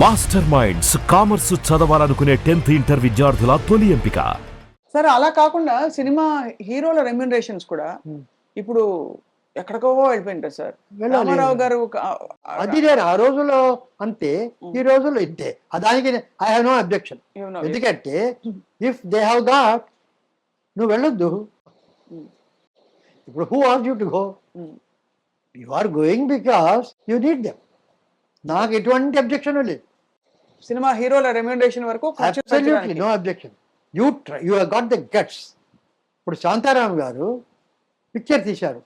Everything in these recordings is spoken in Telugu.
మాస్టర్ మైండ్స్ కామర్స్ చదవాలనుకునే 10th ఇంటర్ విద్యార్థుల తొలి ఎంపిక. సరే అలా కాకుండా సినిమా హీరోల రెమ్యూనరేషన్స్ కూడా ఇప్పుడు ఎక్కడికో వెళ్ళిపోయింటారు సార్. రామారావు గారు అది లేదు ఆ రోజుల్లో అంతే, ఈ రోజుల్లో ఇంతే. దానికి ఐ హావ్ నో అబ్జెక్షన్. ఎందుకంటే ఇఫ్ దే హ్యావ్ గాట్, నువ్వు వెళ్ళొద్దు. ఇప్పుడు who wants you to go? You are going because you need them. నాకు ఎటువంటి అబ్జెక్షన్ లేదు. సినిమా హీరోల రెమ్యూనరేషన్ వరకు absolutely no objection. You have got the guts. ఇప్పుడు శాంతారాం గారు పిక్చర్ తీశారు.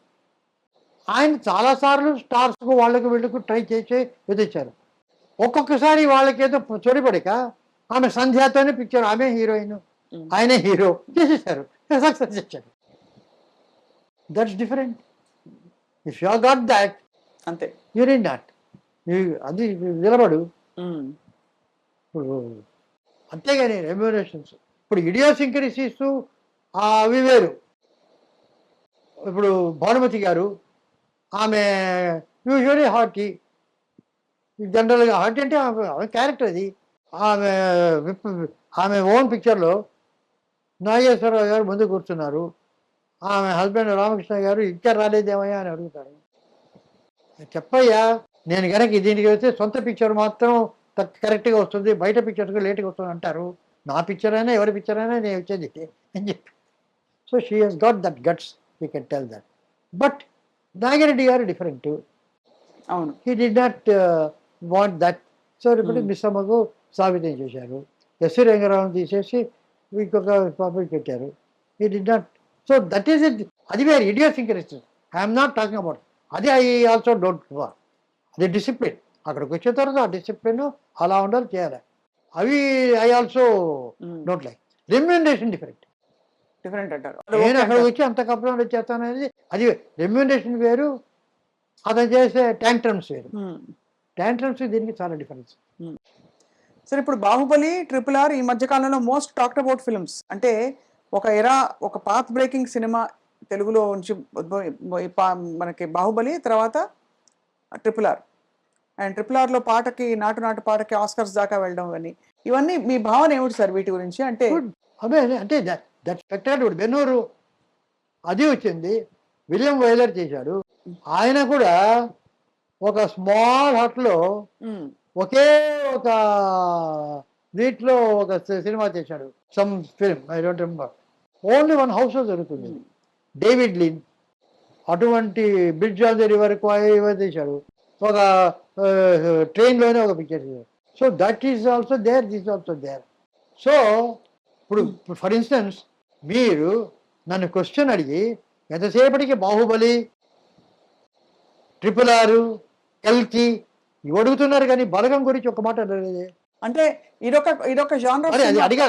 ఆయన చాలాసార్లు స్టార్స్కు వాళ్ళకు వీళ్ళకు ట్రై చేసి ఎదిరించారు. ఒక్కొక్కసారి వాళ్ళకేదో చొరిపడిక ఆమె సంధ్యాతోనే పిక్చర్, ఆమె హీరోయిన్, ఆయనే హీరో చేసేసారు, సక్సెస్ చేశారు. That's different. If you got that అంతే, యూ నీడ్ నాట్. అది నిలబడు. ఇప్పుడు అంతేగాని రెమ్యూనరేషన్స్ ఇప్పుడు ఇడియోసింక్రసీస్ అవి వేరు. ఇప్పుడు భానుమతి గారు, ఆమె యూజువలీ హార్టీ, జనరల్గా హార్టీ అంటే ఆమె క్యారెక్టర్ అది. ఆమె ఓన్ పిక్చర్లో నాగేశ్వరరావు గారు ముందు కూర్చున్నారు. ఆమె హస్బెండ్ రామకృష్ణ గారు ఇంకా రాలేదేమయ్యా అని అడుగుతారు. చెప్పయ్యా, నేను కనుక దీనికి వెళ్తే సొంత పిక్చర్ మాత్రం కరెక్ట్గా వస్తుంది, బయట పిక్చర్కి లేట్గా వస్తుంది అంటారు. నా పిక్చర్ అయినా ఎవరి పిక్చర్ అయినా నేను వచ్చేది అని చెప్పి. So she has got that guts, you can tell that. But Nagireddy గారు డిఫరెంట్. అవును, he did not want that. So ఇప్పుడు మిస్సమ్మకు సాబితం చేశారు. ఎస్వి రంగారావు తీసేసి ఇంకొక పాపకి పెట్టారు. He did not. So that is it. అది వేరు idiosyncrasy. I'm not talking about అది. I also don't want. అది డిసిప్లిన్. అక్కడికి వచ్చిన తర్వాత ఆ డిసిప్లిన్ అలా ఉండాలి, చేయాలి. అవి I also don't like. Remuneration different అంటారు. నేను అక్కడికి వచ్చి అంత కంప్లైంట్ వచ్చేస్తాను అనేది అది రెమ్యూనరేషన్ వేరు, అతను చేసే ట్యాంట్రమ్స్ వేరు. ట్యాంట్రమ్స్ దీనికి చాలా డిఫరెన్స్. సరే, ఇప్పుడు బాహుబలి, RRR ఈ మధ్య కాలంలో మోస్ట్ టాక్డ్ అబౌట్ ఫిల్మ్స్. అంటే ఒక పాత్ బ్రేకింగ్ సినిమా తెలుగులో నుంచి మనకి బాహుబలి, తర్వాత RRR. అండ్ RRRలో పాటకి, నాటు పాటకి ఆస్కర్స్ దాకా వెళ్ళడం అని, ఇవన్నీ మీ భావన ఏమిటి సార్ వీటి గురించి? అంటే అవే అంటే దట్ స్పెక్టాక్యులర్. బెన్నూరు అది వచ్చింది, విలియం వైలర్ చేశాడు. ఆయన కూడా ఒక స్మాల్ హట్లో ఒకే ఒక వీటిలో ఒక సినిమా చేశాడు. Some film, I don't remember. Only one హౌస్లో జరుగుతుంది. డేవిడ్ లిన్ అటువంటి బ్రిడ్జ్ ఆన్ ది రివర్ చేశాడు. ఒక ట్రైన్లోనే ఒక పిక్చర్ చేశాడు. So that is also there, this also there. So ఇప్పుడు ఫర్ ఇన్స్టెన్స్ మీరు నన్ను క్వశ్చన్ అడిగి ఎంతసేపటికి బాహుబలి, RRR, కల్కి ఇవి అడుగుతున్నారు, కానీ బలగం గురించి ఒక మాట అడగలేదే. అంటే ఇదొక జానర్. అది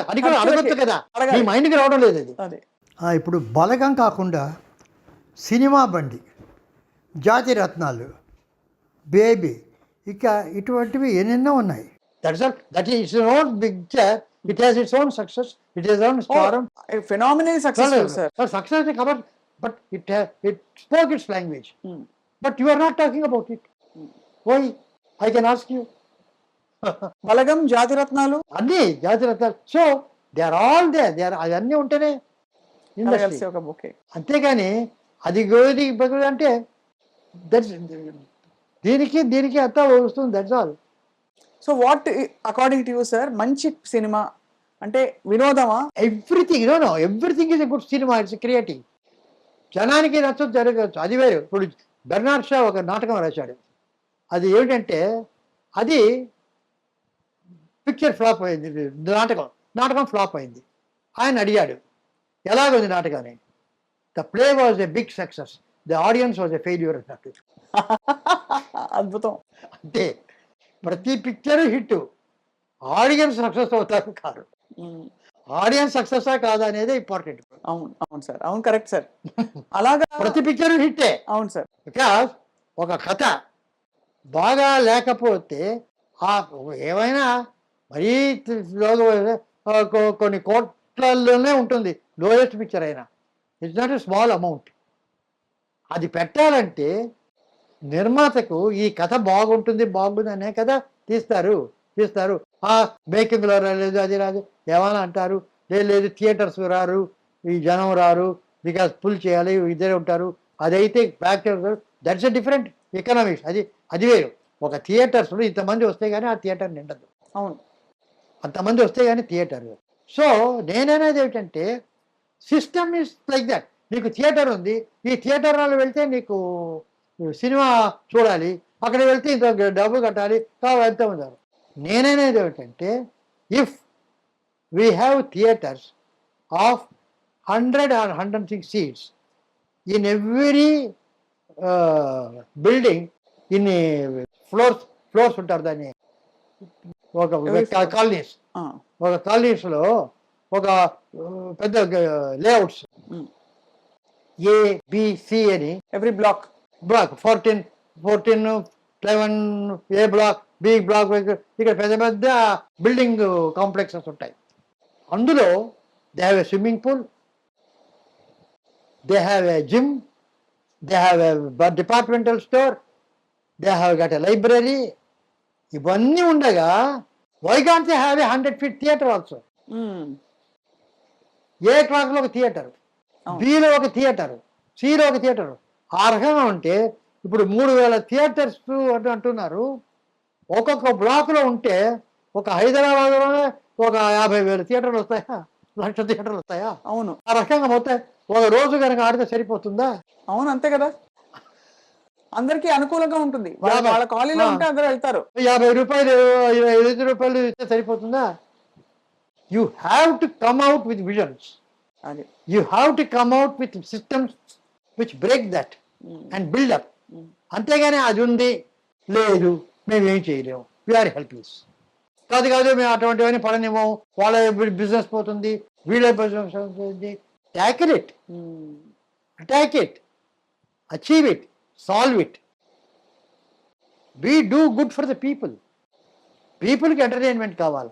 అడగొచ్చు కదా, మీ మైండ్కి రావడం లేదు అది. ఇప్పుడు బలగం కాకుండా సినిమా బండి, జాతి రత్నాలు, బేబీ, ఇక ఇటువంటివి ఎన్నెన్నో ఉన్నాయి. That is its own picture. It has its own success. It has its own stardom. Phenomenally successful, sir. Success is covered, but it spoke its language. But you are not talking about it. Why? I can ask you. బలగం, జాతి రత్నాలు అన్నీ జాతి రత్నాలు. So they are all they. అవన్నీ ఉంటేనే ఇండస్ట్రీ. ఒక బుకే. అంతేగాని అది గోది అంటే దీనికి అంతా వస్తుంది. That's all. So what according to you sir మంచి సినిమా అంటే? వినోదమా? Everything is a good cinema. It's creative. జనానికి నచ్చదు, జరగచ్చు, అది వేరు. ఇప్పుడు బెర్నార్డ్ షా ఒక నాటకం రాశాడు. అది ఏమిటంటే, అది పిక్చర్ ఫ్లాప్ అయింది. నాటకం ఫ్లాప్ అయింది. ఆయన అడిగాడు, ఎలాగుంది నాటకాన్ని? The play was a big success, the audience was a failure అన్నట్టు. అద్భుతం. అంటే ప్రతి పిక్చర్ హిట్, ఆడియన్స్ సక్సెస్ అవుతారు కాదు. ఆడియన్స్ సక్సెస్ కాదా అనేది ఇంపార్టెంట్. అవును సార్, అవును, కరెక్ట్ సార్. అలాగా ప్రతి పిక్చర్ హిట్టే. అవును సార్. బికాస్ ఒక కథ బాగా లేకపోతే ఏమైనా మరీ కొన్ని కోట్లలోనే ఉంటుంది లోయెస్ట్ పిక్చర్ అయినా. It's not a small amount. అది పెట్టాలంటే నిర్మాతకు ఈ కథ బాగుంటుంది అనే కదా తీస్తారు. తీస్తారు. మేకింగ్లో రాలేదు, అది రాదు, ఏమైనా అంటారు. లేదు థియేటర్స్ రారు, ఈ జనం రారు, బికాస్ పుల్ చేయాలి, ఇద్దరే ఉంటారు. అదైతే back that's a different economics. అది వేరు. ఒక థియేటర్స్లో ఇంతమంది వస్తే కానీ ఆ థియేటర్ నిండదు, అవును. అంతమంది వస్తే కానీ థియేటర్. సో నేననేది ఏమిటంటే సిస్టమ్ ఈస్ లైక్ దట్. నీకు థియేటర్ ఉంది, ఈ థియేటర్ వాళ్ళు వెళ్తే నీకు సినిమా చూడాలి, అక్కడ వెళ్తే ఇంత డబ్బు కట్టాలి, ఎంత ఉన్నారు. నేననేది ఏమిటంటే if we have theatres of 100 or 106 seats in every building, in floors ఉంటారు దాన్ని, ఒక కాలనీస్, ఒక కాలనీస్లో ఒక పెద్ద లేఅవుట్స్ ఏబిసి అని ఎవ్రీ బ్లాక్ 14 11 ఏ బ్లాక్, బి బ్లాక్, ఇక్కడ పెద్ద పెద్ద బిల్డింగ్ కాంప్లెక్సెస్ ఉంటాయి. అందులో they have a swimming pool, they have a gym, they have a departmental store, they have got a library. ఇవన్నీ ఉండగా why can't they have a 100-feet theater also? ఏ క్లాస్లో ఒక థియేటర్, బిలో ఒక థియేటర్, సిలో ఒక థియేటర్. ఆ రకంగా ఉంటే ఇప్పుడు 3000 థియేటర్స్ అంటున్నారు. ఒక్కొక్క బ్లాక్లో ఉంటే ఒక హైదరాబాద్లోనే ఒక 50,000 థియేటర్లు వస్తాయా, 1,00,000 థియేటర్లు వస్తాయా? అవును. ఆ రకంగా మొత్తం ఒక రోజు కనుక ఆడితే సరిపోతుందా? అవును, అంతే కదా. అందరికీ అనుకూలంగా ఉంటుంది. వాళ్ళ కాలనీలో ఉంటే అందరూ వెళ్తారు. 50 రూపాయలు 25 రూపాయలు ఇస్తే సరిపోతుందా? You have to come out with visions, అది you have to come out with systems which break that and build up. అంతేగాని అది ఉంది లేదు మేమేం చేయలేము, వీఆర్ హెల్ప్లెస్. కాదు మేము అటువంటివన్నీ పడనివ్వము, వాళ్ళ బిజినెస్ పోతుంది, వీళ్ళ బిజినెస్ పోతుంది. Tackle it, attack it, achieve it, solve it. We do good for the people. పీపుల్కి ఎంటర్టైన్మెంట్ కావాలి.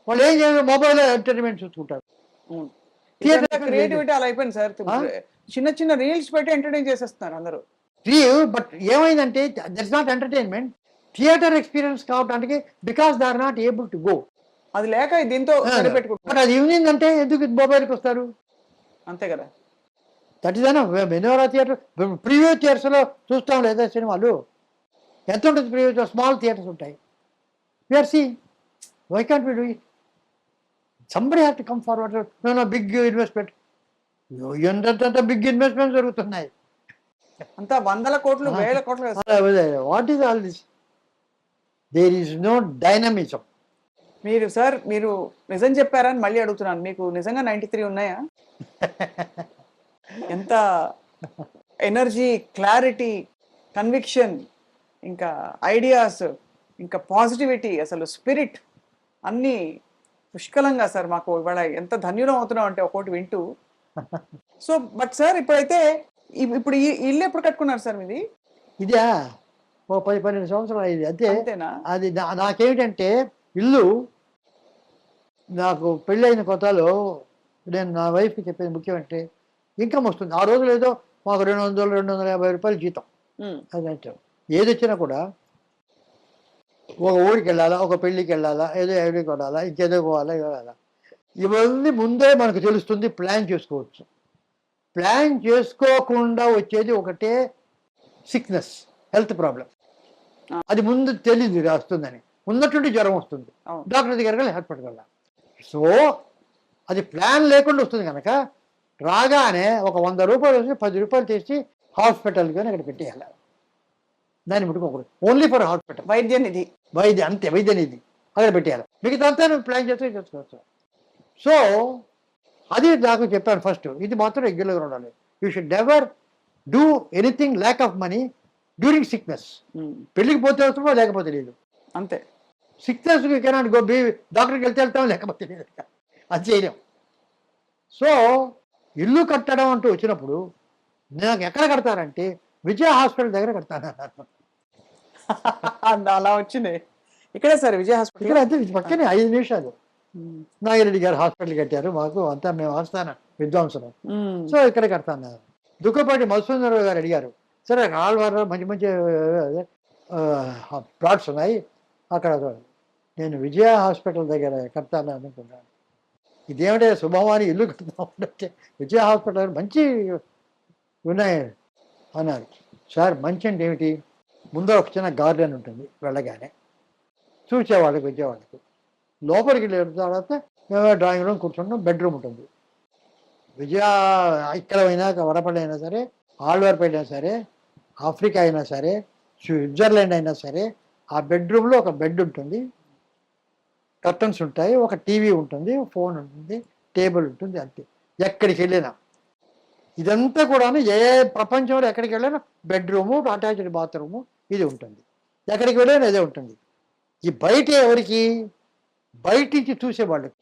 వాళ్ళు ఏం చేయాలి, మొబైల్లో ఎంటర్టైన్మెంట్ చూసుకుంటారు. క్రియేటివిటీ అలా అయిపోయింది సార్. చిన్న చిన్న రీల్స్ పెట్టి ఎంటర్టైన్ చేసేస్తున్నారు అందరూ. బట్ ఏమైందంటే that's not entertainment. Theatre experience కావడానికి because they are not able to go. అది లేక దీంతో బట్ అది ఈవినింగ్ అంటే ఎందుకు మొబైల్కి వస్తారు? అంతే కదా. దట్ ఈస్ అనా మెనోరా థియేటర్, ప్రీవియస్ థియేటర్స్లో చూస్తాం లేదా సినిమాలు? ఎంత ఉంటుంది ప్రీవియస్? స్మాల్ థియేటర్స్ ఉంటాయి. We are seeing, why can't we do it? Somebody have to come forward. No big investment. ఎంత బిగ్ ఇన్వెస్ట్మెంట్ జరుగుతున్నాయి, అంతా 100 కోట్లు 1000 కోట్లు. What is all this? There is no dynamism. మీరు నిజం చెప్పారని మళ్ళీ అడుగుతున్నాను. మీకు నిజంగా 93 ఉన్నాయా? ఎంత ఎనర్జీ, క్లారిటీ, కన్విక్షన్, ఇంకా ఐడియాస్, ఇంకా పాజిటివిటీ, అసలు స్పిరిట్ అన్నీ పుష్కలంగా సార్. మాకు ఇవాళ ఎంత ధన్యులం అవుతున్నాం అంటే ఒక్కోటి వింటూ. సో బట్ సార్ ఇప్పుడు ఈ ఇల్లు ఎప్పుడు కట్టుకున్నారు సార్ మీది? ఇదే ఓ 10-12 సంవత్సరాలు అయింది అంతేనా? అది నాకేమిటంటే ఇల్లు, నాకు పెళ్ళైన కొత్తలో నేను నా వైఫ్కి చెప్పేది ముఖ్యం అంటే ఇన్కమ్ వస్తుంది. ఆ రోజులు ఏదో మాకు 200-250 రూపాయలు జీతం. అదంటే ఏది వచ్చినా కూడా ఒక ఊరికి వెళ్ళాలా, ఒక పెళ్ళికి వెళ్ళాలా, ఏదో ఎవరికి కొనాలా, ఇంకేదో పోవాలా, ఇవ్వాలా, ఇవన్నీ ముందే మనకు తెలుస్తుంది. ప్లాన్ చేసుకోవచ్చు. ప్లాన్ చేసుకోకుండా వచ్చేది ఒకటే సిక్నెస్, హెల్త్ ప్రాబ్లం. అది ముందు తెలియదు వస్తుందని. ఉన్నటువంటి జ్వరం వస్తుంది, డాక్టర్ దగ్గరికి వెళ్ళి హాస్పిటల్కి వెళ్ళాలి. సో అది ప్లాన్ లేకుండా వస్తుంది కనుక రాగానే ఒక 100 రూపాయలు వచ్చి 10 రూపాయలు తెచ్చి హాస్పిటల్కి అక్కడ పెట్టేయాలి. దాన్ని ముట్టుకోకూడదు. ఓన్లీ ఫర్ హాస్పిటల్, వైద్య నిధి అక్కడ పెట్టేయాలి. మిగతా అంతా ప్లాన్ చేసుకోవచ్చు. సో అది నాకు చెప్పాను ఫస్ట్. ఇది మాత్రం రెగ్యులర్గా ఉండాలి. You should never do anything lack of money during sickness. పెళ్ళికి పోతే వస్తుందో లేకపోతే లేదు, అంతే. Sickness cannot go. డాక్టర్కి వెళ్తాం, లేకపోతే లేదు, అది చేయలేం. సో ఇల్లు కట్టడం అంటూ వచ్చినప్పుడు నాకు ఎక్కడ కడతారంటే విజయ హాస్పిటల్ దగ్గర కడతాను. అలా వచ్చింది ఇక్కడే సార్, విజయ హాస్పిటల్ ఇక్కడ అంతే పక్కనే 5 నిమిషాలు. నాగిరెడ్డి గారు హాస్పిటల్ కట్టారు మాకు, అంతా మేము ఆస్థాన విద్వాంసులు. సో ఇక్కడ కడతాను. దుఃఖపాటి మధుసూదనరావు గారు అడిగారు, సరే ఆళ్వారు మంచి మంచి ప్లాట్స్ ఉన్నాయి, అక్కడ నేను విజయ హాస్పిటల్ దగ్గర కడతాను అనుకున్నాను. ఇదేమిటే శుభమాని ఇల్లు కడతా ఉంటే విజయ హాస్పిటల్ మంచి ఉన్నాయి అన్నారు. సార్ మంచి అంటే ఏమిటి? ముందర ఒక చిన్న గార్డెన్ ఉంటుంది, వెళ్ళగానే చూసేవాళ్ళకి వచ్చేవాళ్ళకి. లోపలికి వెళ్ళిన తర్వాత మేము డ్రాయింగ్ రూమ్ కూర్చుంటాం, బెడ్రూమ్ ఉంటుంది. విజయ ఇక్కడ అయినా వడపల్లి అయినా సరే, ఆళ్వార్పేట అయినా సరే, ఆఫ్రికా అయినా సరే, స్విట్జర్లాండ్ అయినా సరే, ఆ బెడ్రూమ్లో ఒక బెడ్ ఉంటుంది, కర్టన్స్ ఉంటాయి, ఒక టీవీ ఉంటుంది, ఫోన్ ఉంటుంది, టేబుల్ ఉంటుంది, అంతే. ఎక్కడికి వెళ్ళినా ఇదంతా కూడా ఏ ప్రపంచంలో ఎక్కడికి వెళ్ళినా బెడ్రూము, అటాచ్డ్ బాత్రూము ఇది ఉంటుంది. ఎక్కడికి వెళ్ళినా ఇదే ఉంటుంది. ఈ బయట ఎవరికి? బయట నుంచి చూసేవాళ్ళకి.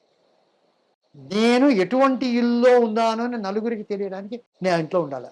నేను ఎటువంటి ఇల్లు ఉన్నాను అని నలుగురికి తెలియడానికి నేను ఇంట్లో ఉండాలి.